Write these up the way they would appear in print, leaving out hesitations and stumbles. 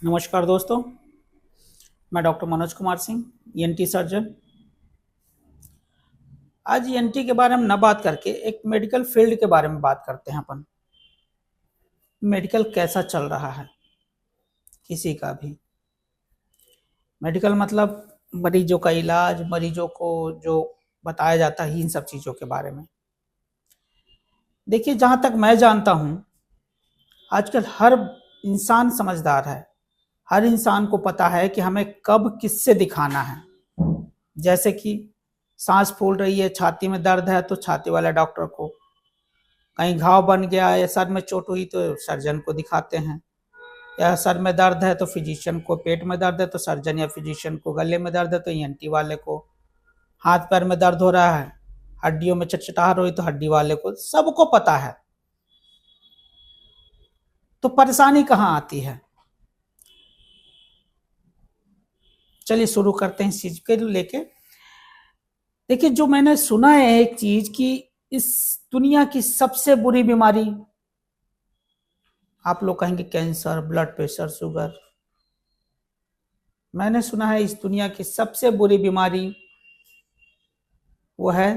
नमस्कार दोस्तों, मैं doctor Manoj Kumar Singh, ENT surgeon. आज ईएनटी के बारे में न बात करके एक मेडिकल फील्ड के बारे में बात करते हैं। अपन मेडिकल कैसा चल रहा है, किसी का भी मेडिकल मतलब मरीजों का इलाज, मरीजों को जो बताया जाता है इन सब चीज़ों के बारे में। देखिए, जहाँ तक मैं जानता हूँ, आजकल हर इंसान समझदार है। हर इंसान को पता है कि हमें कब किससे दिखाना है। जैसे कि सांस फूल रही है, छाती में दर्द है तो छाती वाले डॉक्टर को, कहीं घाव बन गया या सर में चोट हुई तो सर्जन को दिखाते हैं, या सर में दर्द है तो फिजिशियन को, पेट में दर्द है तो सर्जन या फिजिशियन को, गले में दर्द है तो ईएनटी वाले को, हाथ पैर में दर्द हो रहा है, हड्डियों में चटचटाहट हो रही तो हड्डी वाले को। सबको पता है, तो परेशानी कहाँ आती है। चलिए शुरू करते हैं इस चीज के लेके। देखिए, जो मैंने सुना है एक चीज कि इस दुनिया की सबसे बुरी बीमारी, आप लोग कहेंगे कैंसर, ब्लड प्रेशर, शुगर। मैंने सुना है इस दुनिया की सबसे बुरी बीमारी वो है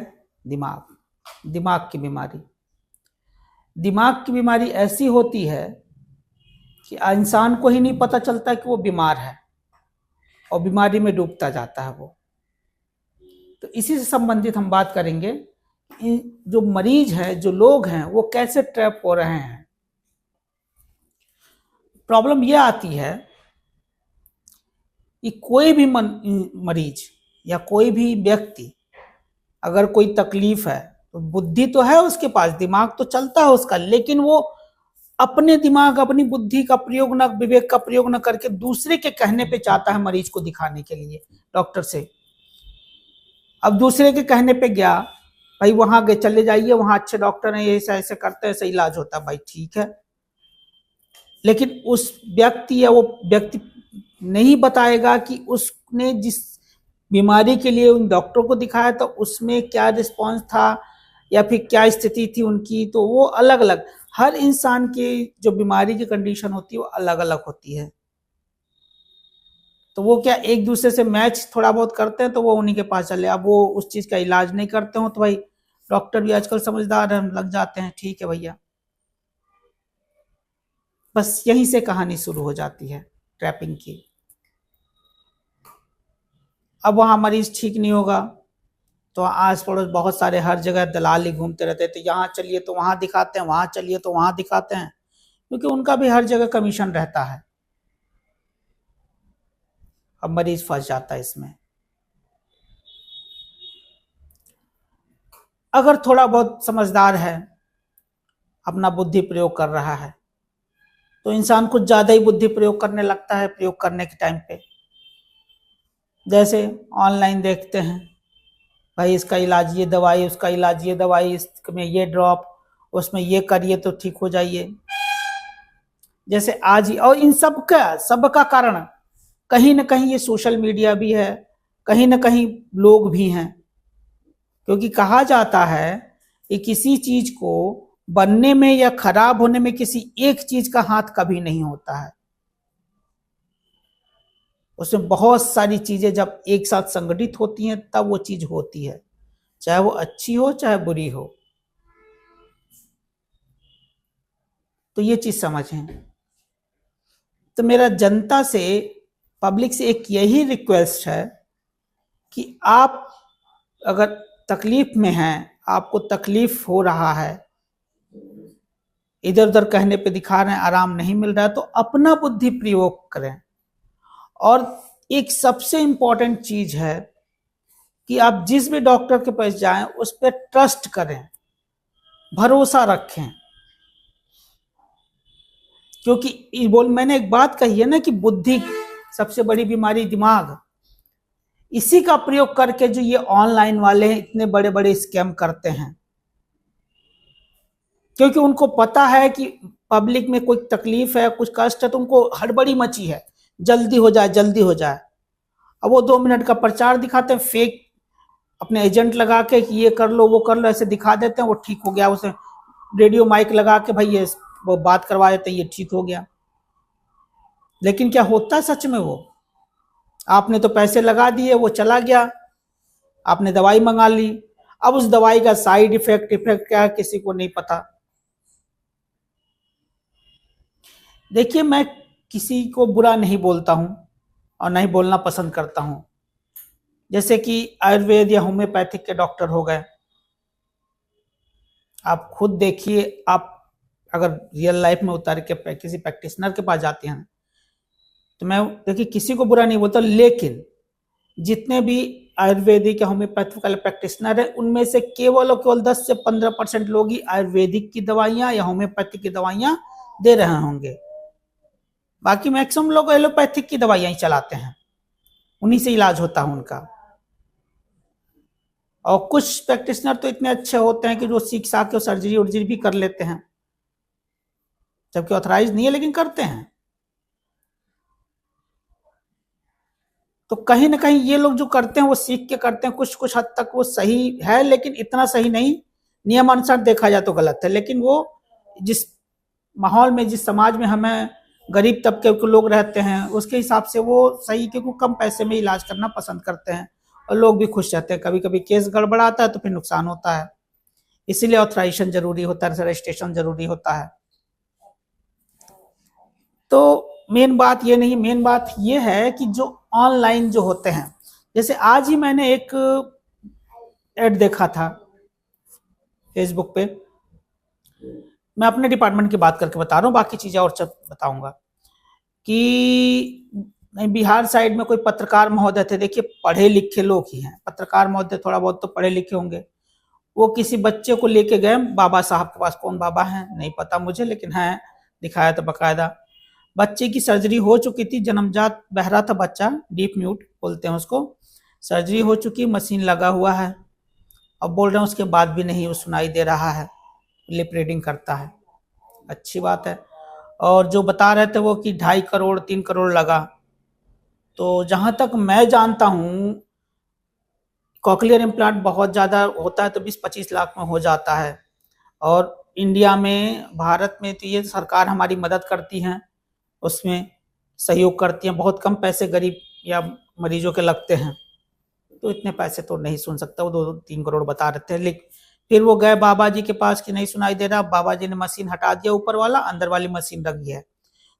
दिमाग, दिमाग की बीमारी। दिमाग की बीमारी ऐसी होती है कि इंसान को ही नहीं पता चलता कि वो बीमार है और बीमारी में डूबता जाता है वो। तो इसी से संबंधित हम बात करेंगे, जो मरीज है, जो लोग हैं, वो कैसे ट्रैप हो रहे हैं। प्रॉब्लम यह आती है कि कोई भी मरीज या कोई भी व्यक्ति, अगर कोई तकलीफ है तो बुद्धि तो है उसके पास, दिमाग तो चलता है उसका, लेकिन वो अपने दिमाग, अपनी बुद्धि का प्रयोग न, विवेक का प्रयोग न करके दूसरे के कहने पे चाहता है मरीज को दिखाने के लिए डॉक्टर से। अब दूसरे के कहने पे गया, भाई वहां गए, चले जाइए, वहां अच्छे डॉक्टर हैं, ये ऐसा ऐसे करते हैं, ऐसा इलाज होता है। भाई ठीक है, लेकिन उस व्यक्ति या वो व्यक्ति नहीं बताएगा कि उसने जिस बीमारी के लिए उन डॉक्टर को दिखाया तो उसमें क्या रिस्पॉन्स था या फिर क्या स्थिति थी उनकी। तो वो अलग अलग, हर इंसान की जो बीमारी की कंडीशन होती है वो अलग अलग होती है। तो वो क्या एक दूसरे से मैच थोड़ा बहुत करते हैं तो वो उन्हीं के पास चले। अब वो उस चीज का इलाज नहीं करते हो तो भाई डॉक्टर भी आजकल समझदार है, लग जाते हैं, ठीक है भैया। बस यहीं से कहानी शुरू हो जाती है ट्रैपिंग की। अब वहां मरीज ठीक नहीं होगा तो आस पड़ोस बहुत सारे, हर जगह दलाल ही घूमते रहते हैं, तो यहाँ चलिए तो वहां दिखाते हैं, वहां चलिए तो वहां दिखाते हैं, क्योंकि उनका भी हर जगह कमीशन रहता है। अब मरीज फंस जाता है इसमें। अगर थोड़ा बहुत समझदार है, अपना बुद्धि प्रयोग कर रहा है, तो इंसान कुछ ज्यादा ही बुद्धि प्रयोग करने लगता है प्रयोग करने के टाइम पे। जैसे ऑनलाइन देखते हैं, भाई इसका इलाज ये दवाई, उसका इलाज ये दवाई, इसमें ये ड्रॉप, उसमें ये करिए तो ठीक हो जाइए। जैसे आज ही, और इन सबका कारण कहीं ना कहीं ये सोशल मीडिया भी है, कहीं ना कहीं लोग भी हैं। क्योंकि कहा जाता है कि किसी चीज को बनने में या खराब होने में किसी एक चीज का हाथ कभी नहीं होता है। उसमें बहुत सारी चीजें जब एक साथ संगठित होती हैं तब वो चीज होती है, चाहे वो अच्छी हो चाहे बुरी हो। तो ये चीज समझें। तो मेरा जनता से, पब्लिक से एक यही रिक्वेस्ट है कि आप अगर तकलीफ में हैं, आपको तकलीफ हो रहा है, इधर उधर कहने पे दिखा रहे हैं, आराम नहीं मिल रहा है, तो अपना बुद्धि प्रयोग करें। और एक सबसे इंपॉर्टेंट चीज है कि आप जिस भी डॉक्टर के पास जाएं उस पर ट्रस्ट करें, भरोसा रखें। क्योंकि मैंने एक बात कही है ना कि बुद्धि सबसे बड़ी बीमारी दिमाग, इसी का प्रयोग करके जो ये ऑनलाइन वाले इतने बड़े बड़े स्कैम करते हैं। क्योंकि उनको पता है कि पब्लिक में कोई तकलीफ है, कुछ कष्ट है, तो उनको हड़बड़ी मची है, जल्दी हो जाए जल्दी हो जाए। अब वो 2 मिनट का प्रचार दिखाते हैं, फेक अपने एजेंट लगा के कि ये कर लो वो कर लो, ऐसे दिखा देते हैं, वो ठीक हो गया। उसे रेडियो माइक लगा के भाई ये वो बात करवा देते हैं, ये ठीक हो गया। लेकिन क्या होता है सच में? वो आपने तो पैसे लगा दिए, वो चला गया, आपने दवाई मंगा ली, अब उस दवाई का साइड इफेक्ट क्या है किसी को नहीं पता। देखिए, मैं किसी को बुरा नहीं बोलता हूं और नहीं बोलना पसंद करता हूं। जैसे कि आयुर्वेद या होम्योपैथिक के डॉक्टर हो गए, आप खुद देखिए, आप अगर रियल लाइफ में उतर के किसी प्रैक्टिशनर के पास जाते हैं तो मैं देखिए किसी को बुरा नहीं बोलता, लेकिन जितने भी आयुर्वेदिक या होम्योपैथिक वाले प्रैक्टिशनर है उनमें से केवल और केवल 10 से 15% लोग ही आयुर्वेदिक की दवाइयां या होम्योपैथिक की दवाइयां दे रहे होंगे। बाकी मैक्सिमम लोग एलोपैथिक की दवाइयां ही चलाते हैं, उन्हीं से इलाज होता है उनका। और कुछ प्रैक्टिशनर तो इतने अच्छे होते हैं कि जो सीख साख के सर्जरी वर्जरी भी कर लेते हैं, जबकि ऑथराइज नहीं है लेकिन करते हैं। तो कहीं ना कहीं ये लोग जो करते हैं वो सीख के करते हैं, कुछ कुछ हद तक वो सही है, लेकिन इतना सही नहीं। नियमानुसार देखा जाए तो गलत है, लेकिन वो जिस माहौल में, जिस समाज में हमें गरीब तबके के लोग रहते हैं उसके हिसाब से वो सही, क्योंकि कम पैसे में इलाज करना पसंद करते हैं और लोग भी खुश रहते हैं। कभी कभी केस गड़बड़ाता है तो फिर नुकसान होता है, इसीलिए ऑथराइजेशन जरूरी होता है, रजिस्ट्रेशन जरूरी होता है। तो मेन बात ये नहीं, मेन बात ये है कि जो ऑनलाइन जो होते हैं, जैसे आज ही मैंने एक एड देखा था फेसबुक पे, मैं अपने डिपार्टमेंट की बात करके बता रहा हूँ, बाकी चीजें और सब बताऊंगा, कि बिहार साइड में कोई पत्रकार महोदय थे, देखिए पढ़े लिखे लोग ही हैं, पत्रकार महोदय थोड़ा बहुत तो पढ़े लिखे होंगे। वो किसी बच्चे को लेके गए बाबा साहब के पास, कौन बाबा हैं नहीं पता मुझे, लेकिन है दिखाया तो बकायदा। बच्चे की सर्जरी हो चुकी थी, जन्मजात बहरा था बच्चा, डीप म्यूट बोलते हैं उसको, सर्जरी हो चुकी, मशीन लगा हुआ है, अब बोल रहे हैं उसके बाद भी नहीं वो सुनाई दे रहा है, लिप रीडिंग करता है, अच्छी बात है। और जो बता रहे थे वो कि 2.5 करोड़ 3 करोड़ लगा, तो जहां तक मैं जानता हूँ कॉकलियर इम्प्लांट बहुत ज़्यादा होता है तो 20-25 लाख में हो जाता है। और इंडिया में, भारत में तो ये सरकार हमारी मदद करती है, उसमें सहयोग करती हैं, बहुत कम पैसे गरीब या मरीजों के लगते हैं, तो इतने पैसे तो नहीं सुन सकता, वो 2-3 करोड़ बता रहे थे। लेकिन फिर वो गए बाबा जी के पास कि नहीं सुनाई दे रहा, बाबा जी ने मशीन हटा दिया, ऊपर वाला अंदर वाली मशीन रख दिया है।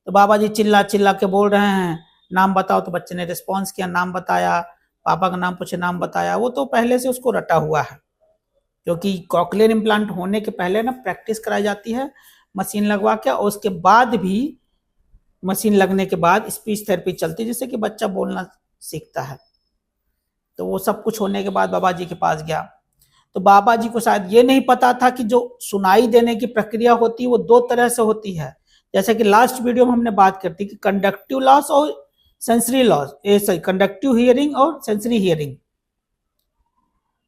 तो बाबा जी चिल्ला चिल्ला के बोल रहे हैं नाम बताओ, तो बच्चे ने रिस्पॉन्स किया, नाम बताया, पापा का नाम पूछे, नाम बताया। वो तो पहले से उसको रटा हुआ है, क्योंकि कॉकलियर इम्प्लांट होने के पहले ना प्रैक्टिस कराई जाती है मशीन लगवा के, और उसके बाद भी मशीन लगने के बाद स्पीच थेरेपी चलती है, जिससे कि बच्चा बोलना सीखता है। तो वो सब कुछ होने के बाद बाबा जी के पास गया, तो बाबा जी को शायद ये नहीं पता था कि जो सुनाई देने की प्रक्रिया होती है वो 2 तरह से होती है। जैसे कि लास्ट वीडियो में हमने बात करती कि कंडक्टिव लॉस और सेंसरी लॉस, कंडक्टिव हियरिंग और सेंसरी हियरिंग।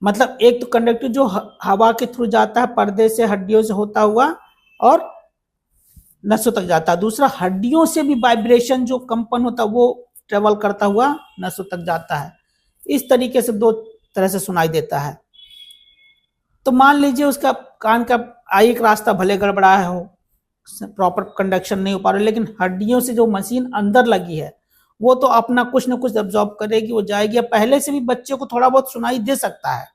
मतलब एक तो कंडक्टिव जो हवा के थ्रू जाता है, पर्दे से हड्डियों से होता हुआ और नसों तक जाता है। दूसरा हड्डियों से भी वाइब्रेशन जो कंपन होता है वो ट्रेवल करता हुआ नसों तक जाता है। इस तरीके से 2 तरह से सुनाई देता है। तो मान लीजिए उसका कान का एक रास्ता भले गड़बड़ा हो, प्रॉपर कंडक्शन नहीं हो पा रहा, लेकिन हड्डियों से जो मशीन अंदर लगी है वो तो अपना कुछ ना कुछ एब्जॉर्ब करेगी, वो जाएगी। पहले से भी बच्चे को थोड़ा बहुत सुनाई दे सकता है,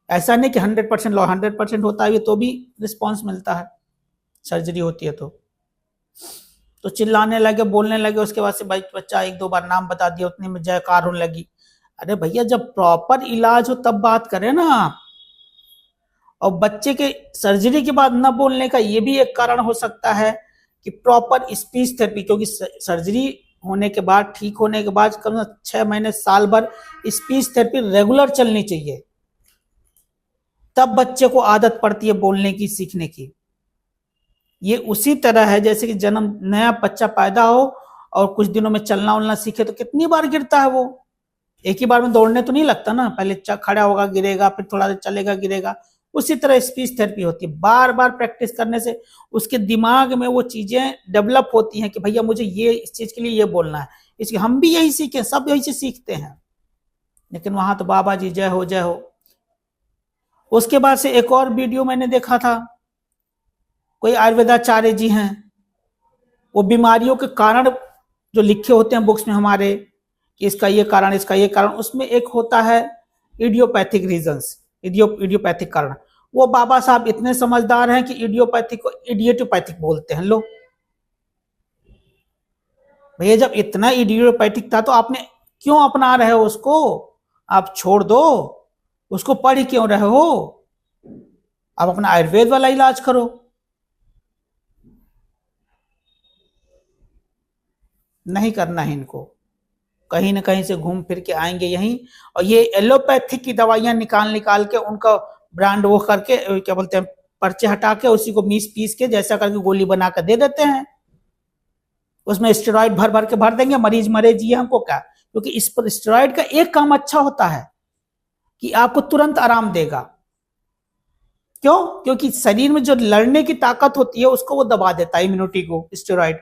ऐसा नहीं कि 100% 100% होता है तो भी रिस्पॉन्स मिलता है, सर्जरी होती है तो चिल्लाने लगे, बोलने लगे। उसके बाद से भाई बच्चा 1-2 बार नाम बता दिया, उतने में जयकार होने लगी। अरे भैया, जब प्रॉपर इलाज हो तब बात करें ना आप। और बच्चे के सर्जरी के बाद न बोलने का ये भी एक कारण हो सकता है कि प्रॉपर स्पीच थेरेपी, क्योंकि सर्जरी होने के बाद, ठीक होने के बाद कम से कम 6 महीने साल भर स्पीच थेरेपी रेगुलर चलनी चाहिए, तब बच्चे को आदत पड़ती है बोलने की, सीखने की। ये उसी तरह है जैसे कि जन्म नया बच्चा पैदा हो और कुछ दिनों में चलना उलना सीखे तो कितनी बार गिरता है वो, एक ही बार में दौड़ने तो नहीं लगता ना, पहले खड़ा होगा गिरेगा, फिर थोड़ा देर चलेगा गिरेगा। उसी तरह स्पीच थेरेपी होती है, बार बार प्रैक्टिस करने से उसके दिमाग में वो चीजें डेवलप होती हैं कि भैया मुझे ये इस चीज के लिए ये बोलना है। इसलिए हम भी यही सीखे, सब यही से सीखते हैं। लेकिन वहां तो बाबा जी जय हो जय हो। उसके बाद से एक और वीडियो मैंने देखा था, कोई आयुर्वेदाचार्य जी हैं, वो बीमारियों के कारण जो लिखे होते हैं बुक्स में हमारे कि इसका ये कारण, इसका ये कारण, उसमें एक होता है इडियोपैथिक रीजंस, इडियोपैथिक कारण। वो बाबा साहब इतने समझदार हैं कि इडियोपैथिक को इडियोटोपैथिक बोलते हैं लोग। भैया जब इतना इडियोपैथिक था तो आपने क्यों अपना रहे हो उसको? आप छोड़ दो उसको, पढ़ क्यों रहे हो? आप अपना आयुर्वेद वाला इलाज करो। नहीं करना है इनको, कहीं ना कहीं से घूम फिर के आएंगे यहीं, और ये एलोपैथिक की दवाइयां निकाल निकाल के उनका ब्रांड वो करके क्या बोलते हैं, पर्चे हटा के उसी को मीस पीस के जैसा करके गोली बना कर दे देते हैं। उसमें स्टेरॉइड भर भर के भर देंगे, मरीज मरे जी हमको क्या, क्योंकि इस पर स्टेरॉइड का एक काम अच्छा होता है कि आपको तुरंत आराम देगा। क्यों? क्योंकि शरीर में जो लड़ने की ताकत होती है उसको वो दबा देता है, इम्यूनिटी को, स्टेरॉइड।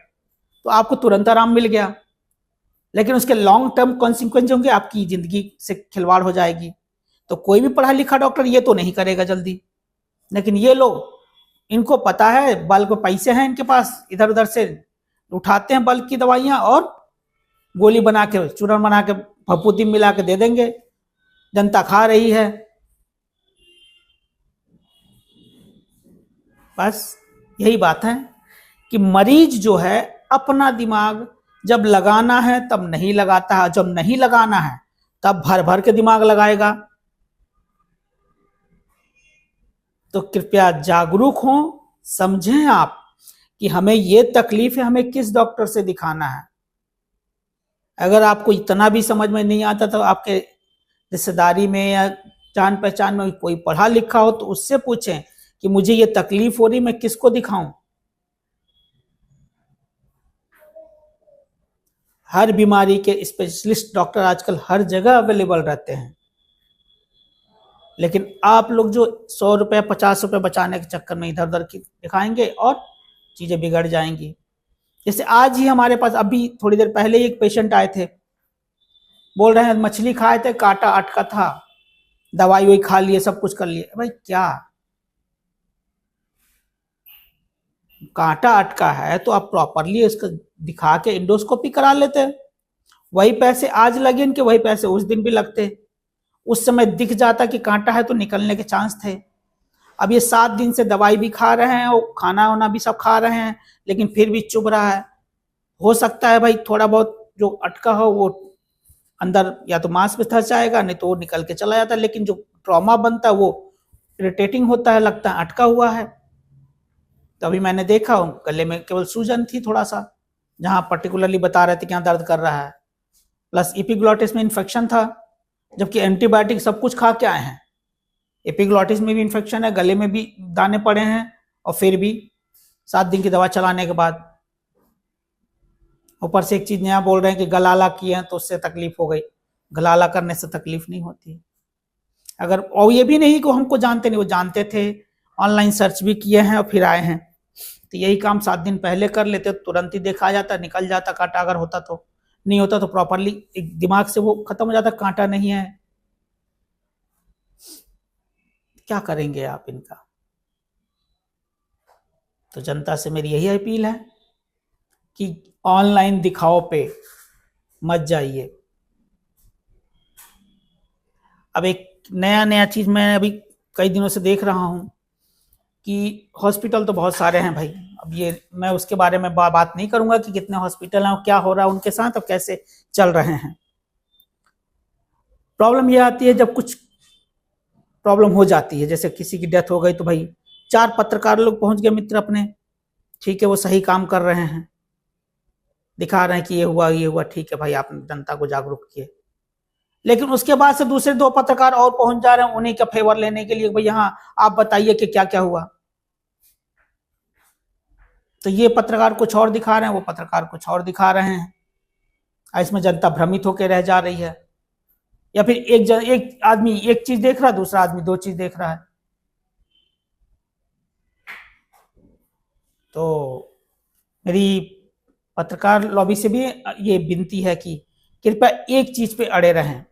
तो आपको तुरंत आराम मिल गया, लेकिन उसके लॉन्ग टर्म कॉन्सिक्वेंस होंगे, आपकी जिंदगी से खिलवाड़ हो जाएगी। तो कोई भी पढ़ा लिखा डॉक्टर ये तो नहीं करेगा जल्दी, लेकिन ये लोग, इनको पता है, बल्क पैसे हैं इनके पास, इधर उधर से उठाते हैं बल्क की दवाइयां और गोली बना के, चूर्ण बना के, फफूंदी मिला के दे देंगे, जनता खा रही है। बस यही बात है कि मरीज जो है अपना दिमाग जब लगाना है तब नहीं लगाता है, जब नहीं लगाना है तब भर भर के दिमाग लगाएगा। तो कृपया जागरूक हों, समझें आप कि हमें ये तकलीफ है, हमें किस डॉक्टर से दिखाना है। अगर आपको इतना भी समझ में नहीं आता तो आपके रिश्तेदारी में या जान पहचान में कोई पढ़ा लिखा हो तो उससे पूछें कि मुझे ये तकलीफ हो रही, मैं किसको दिखाऊं। हर बीमारी के स्पेशलिस्ट डॉक्टर आजकल हर जगह अवेलेबल रहते हैं, लेकिन आप लोग जो 100 रुपये 50 रुपये बचाने के चक्कर में इधर उधर दिखाएंगे और चीजें बिगड़ जाएंगी। जैसे आज ही हमारे पास अभी थोड़ी देर पहले ही एक पेशेंट आए थे, बोल रहे हैं मछली खाए थे, कांटा अटका था, दवाई वही खा लिए, सब कुछ कर लिए। भाई क्या, कांटा अटका है तो आप प्रॉपरली उसको दिखा के इंडोस्कोपी करा लेते हैं। वही पैसे आज लगे इनके, वही पैसे उस दिन भी लगते। उस समय दिख जाता कि कांटा है तो निकलने के चांस थे। अब ये 7 दिन से दवाई भी खा रहे हैं और खाना वाना भी सब खा रहे हैं, लेकिन फिर भी चुभ रहा है। हो सकता है भाई थोड़ा बहुत जो अटका हो वो अंदर या तो मांस में धंस जाएगा, नहीं तो वो निकल के चला जाता है, लेकिन जो ट्रॉमा बनता है वो इरिटेटिंग होता है, लगता है अटका हुआ है। तभी मैंने देखा गले में केवल सूजन थी थोड़ा सा, जहां पर्टिकुलरली बता रहे थे कि यहाँ दर्द कर रहा है, प्लस एपिग्लॉटिस में इन्फेक्शन था, जबकि एंटीबायोटिक सब कुछ खा के आए हैं। एपिग्लॉटिस में भी इन्फेक्शन है, गले में भी दाने पड़े हैं, और फिर भी 7 दिन की दवा चलाने के बाद ऊपर से एक चीज नया बोल रहे हैं कि गलाला किए हैं तो उससे तकलीफ हो गई। गलाला करने से तकलीफ नहीं होती। अगर, और ये भी नहीं कि हमको जानते नहीं, वो जानते थे, ऑनलाइन सर्च भी किए हैं और फिर आए हैं। तो यही काम 7 दिन पहले कर लेते तो तुरंत ही देखा जाता, निकल जाता कांटा। अगर होता तो, नहीं होता तो प्रॉपरली एक दिमाग से वो खत्म हो जाता, कांटा नहीं है। क्या करेंगे आप इनका? तो जनता से मेरी यही अपील है कि ऑनलाइन दिखाओ पे मत जाइए। अब एक नया चीज मैं अभी कई दिनों से देख रहा हूं कि हॉस्पिटल तो बहुत सारे हैं भाई। अब ये मैं उसके बारे में बात नहीं करूंगा कि कितने हॉस्पिटल हैं, क्या हो रहा है उनके साथ और कैसे चल रहे हैं। प्रॉब्लम ये आती है जब कुछ प्रॉब्लम हो जाती है, जैसे किसी की डेथ हो गई तो भाई 4 पत्रकार लोग पहुंच गए, मित्र अपने, ठीक है, वो सही काम कर रहे हैं, दिखा रहे हैं कि ये हुआ, ठीक है भाई, आप जनता को जागरूक किए। लेकिन उसके बाद से दूसरे 2 पत्रकार और पहुंच जा रहे हैं उन्हीं का फेवर लेने के लिए, भाई हाँ आप बताइए कि क्या क्या हुआ। तो ये पत्रकार कुछ और दिखा रहे हैं, वो पत्रकार कुछ और दिखा रहे हैं, इसमें जनता भ्रमित होकर रह जा रही है। या फिर एक आदमी एक चीज देख रहा है, दूसरा आदमी 2 चीज देख रहा है। तो मेरी पत्रकार लॉबी से भी ये विनती है कि कृपया एक चीज पे अड़े रहें,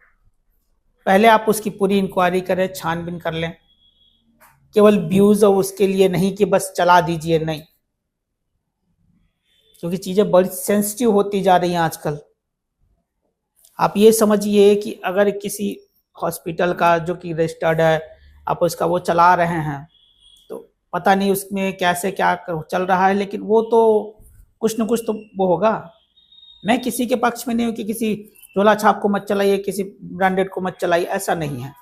पहले आप उसकी पूरी इंक्वायरी करें, छानबीन कर लें। केवल व्यूज और उसके लिए नहीं कि बस चला दीजिए, नहीं। क्योंकि चीज़ें बड़ी सेंसिटिव होती जा रही हैं आजकल। आप ये समझिए कि अगर किसी हॉस्पिटल का जो कि रजिस्टर्ड है, आप उसका वो चला रहे हैं, तो पता नहीं उसमें कैसे क्या चल रहा है, लेकिन वो तो कुछ न कुछ तो वो होगा। मैं किसी के पक्ष में नहीं हूँ कि किसी झोला छाप को मत चलाइए, किसी ब्रांडेड को मत चलाइए, ऐसा नहीं है।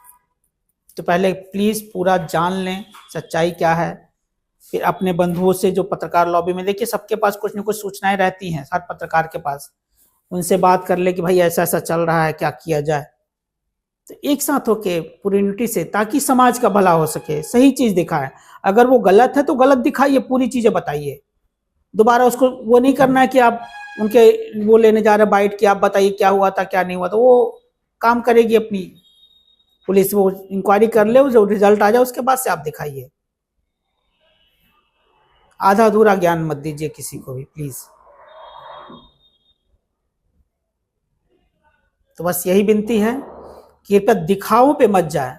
तो पहले प्लीज़ पूरा जान लें सच्चाई क्या है, फिर अपने बंधुओं से जो पत्रकार लॉबी में, देखिए सबके पास कुछ न कुछ सूचनाएं रहती हैं, हर पत्रकार के पास, उनसे बात कर ले कि भाई ऐसा ऐसा चल रहा है, क्या किया जाए। तो एक साथ होके पूरी यूनिटी से, ताकि समाज का भला हो सके, सही चीज दिखाए। अगर वो गलत है तो गलत दिखाइए, पूरी चीजें बताइए। दोबारा उसको वो नहीं करना है कि आप उनके वो लेने जा रहे बाइट कि आप बताइए क्या हुआ था क्या नहीं हुआ। तो वो काम करेगी अपनी पुलिस, वो इंक्वायरी कर ले, जो रिजल्ट आ जाए उसके बाद से आप दिखाइए। आधा अधूरा ज्ञान मत दीजिए किसी को भी प्लीज। तो बस यही विनती है कि कृपया दिखाओ पे मत जाए।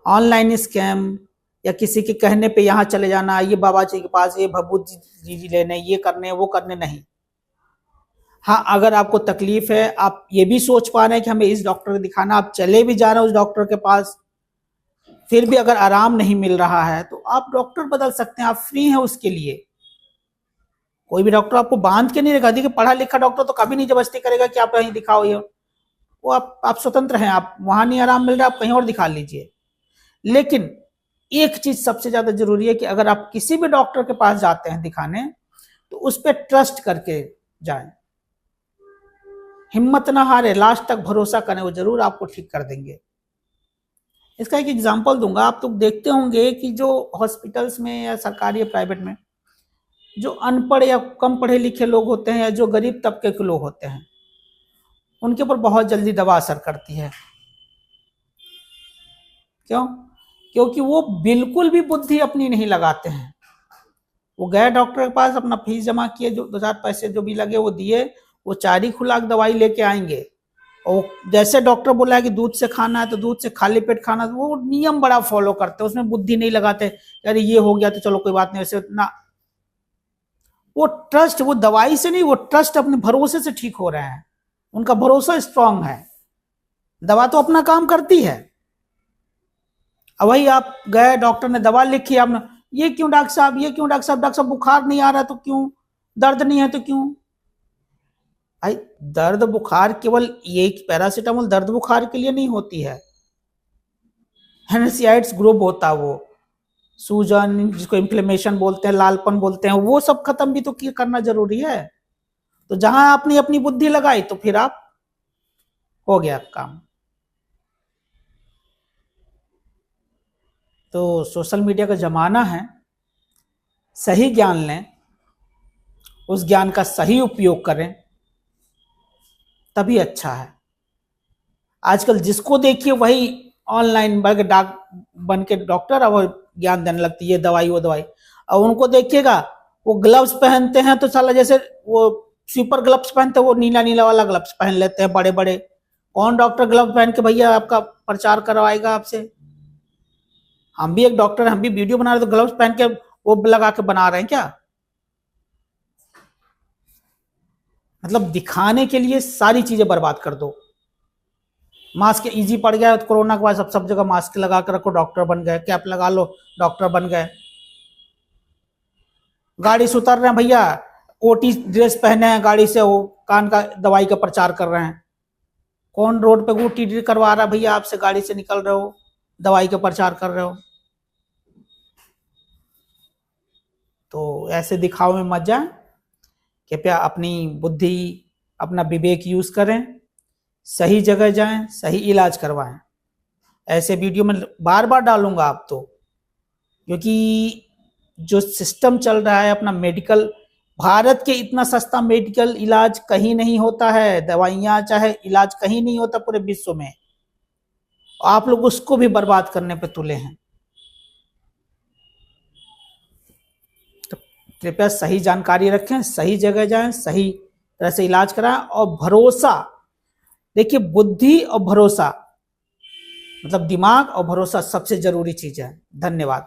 ऑनलाइन स्कैम या किसी के कहने पे यहाँ चले जाना, ये बाबा जी के पास, ये भभूत जी लेने, ये करने वो करने, नहीं। हाँ, अगर आपको तकलीफ है, आप ये भी सोच पा रहे हैं कि हमें इस डॉक्टर को दिखाना, आप चले भी जा रहे हैं उस डॉक्टर के पास, फिर भी अगर आराम नहीं मिल रहा है तो आप डॉक्टर बदल सकते हैं, आप फ्री हैं उसके लिए। कोई भी डॉक्टर आपको बांध के नहीं रखा। देखिए पढ़ा लिखा डॉक्टर तो कभी नहीं जबरदस्ती करेगा कि आप कहीं दिखाओ, ये वो आप स्वतंत्र हैं, आप वहां नहीं आराम मिल रहा आप कहीं और दिखा लीजिए। लेकिन एक चीज सबसे ज्यादा जरूरी है कि अगर आप किसी भी डॉक्टर के पास जाते हैं दिखाने, तो उस पर ट्रस्ट करके जाएं, हिम्मत ना हारे, लास्ट तक भरोसा करें, वो जरूर आपको ठीक कर देंगे। इसका एक एग्जांपल दूंगा। आप तो देखते होंगे कि जो हॉस्पिटल्स में या सरकारी या प्राइवेट में जो अनपढ़ या कम पढ़े लिखे लोग होते हैं, या जो गरीब तबके के लोग होते हैं, उनके ऊपर बहुत जल्दी दवा असर करती है। क्यों? क्योंकि वो बिल्कुल भी बुद्धि अपनी नहीं लगाते हैं। वो गए डॉक्टर के पास, अपना फीस जमा किए, जो 2 पैसे जो भी लगे वो दिए, वो 4 ही खुराक दवाई लेके आएंगे। और जैसे डॉक्टर बोला है कि दूध से खाना है तो दूध से खाली पेट खाना, तो वो नियम बड़ा फॉलो करते हैं, उसमें बुद्धि नहीं लगाते, अरे ये हो गया तो चलो कोई बात नहीं, वैसे ना। वो ट्रस्ट, वो दवाई से नहीं, वो ट्रस्ट अपने भरोसे से ठीक हो रहे हैं, उनका भरोसा स्ट्रांग है। दवा तो अपना काम करती है। अब वही आप गए, डॉक्टर ने दवा लिखी, आपने ये क्यों डॉक्टर साहब, ये क्यों डॉक्टर साहब, डॉक्टर साहब बुखार नहीं आ रहा तो क्यों, दर्द नहीं है तो क्यों। भाई दर्द बुखार केवल ये पैरासीटामोल दर्द बुखार के लिए नहीं होती है, हेनेसियाइड्स ग्रुप होता है, वो सूजन जिसको इन्फ्लेमेशन बोलते हैं, लालपन बोलते हैं, वो सब खत्म भी तो करना जरूरी है। तो जहां आपने अपनी बुद्धि लगाई तो फिर आप हो गया काम। तो सोशल मीडिया का जमाना है, सही ज्ञान लें, उस ज्ञान का सही उपयोग करें, तभी अच्छा है। आजकल जिसको देखिए वही ऑनलाइन बन के डॉक्टर और ज्ञान देने लगती है, ये दवाई वो दवाई। और उनको देखिएगा वो ग्लव्स पहनते हैं तो साला जैसे वो सुपर ग्लव्स पहनते हैं, वो नीला नीला वाला ग्लव्स पहन लेते हैं बड़े बड़े। कौन डॉक्टर ग्लव्स पहन के भैया आपका प्रचार करवाएगा आपसे। हम भी एक डॉक्टर, हम भी वीडियो बना रहे तो ग्लव्स पहन के वो लगा के बना रहे हैं क्या? मतलब दिखाने के लिए सारी चीजें बर्बाद कर दो। मास्क इजी पड़ गया तो कोरोना के बाद सब जगह मास्क लगा कर रखो, डॉक्टर बन गए, कैप लगा लो डॉक्टर बन गए। गाड़ी से उतर रहे हैं भैया, ओटी ड्रेस पहने हैं, गाड़ी से वो कान का दवाई का प्रचार कर रहे हैं। कौन रोड पे ओटी करवा रहा है भैया आपसे, गाड़ी से निकल रहे हो दवाई का प्रचार कर रहे हो। तो ऐसे दिखाओ में मत जाए, कृपया अपनी बुद्धि अपना विवेक यूज करें, सही जगह जाएं, सही इलाज करवाएं। ऐसे वीडियो में बार बार डालूंगा आप तो, क्योंकि जो सिस्टम चल रहा है अपना मेडिकल, भारत के इतना सस्ता मेडिकल इलाज कहीं नहीं होता है, दवाइयां चाहे इलाज कहीं नहीं होता पूरे विश्व में। आप लोग उसको भी बर्बाद करने पे तुले हैं। तो कृपया सही जानकारी रखें, सही जगह जाएं, सही तरह से इलाज कराएं। और भरोसा, देखिए बुद्धि और भरोसा, मतलब दिमाग और भरोसा सबसे जरूरी चीज है। धन्यवाद।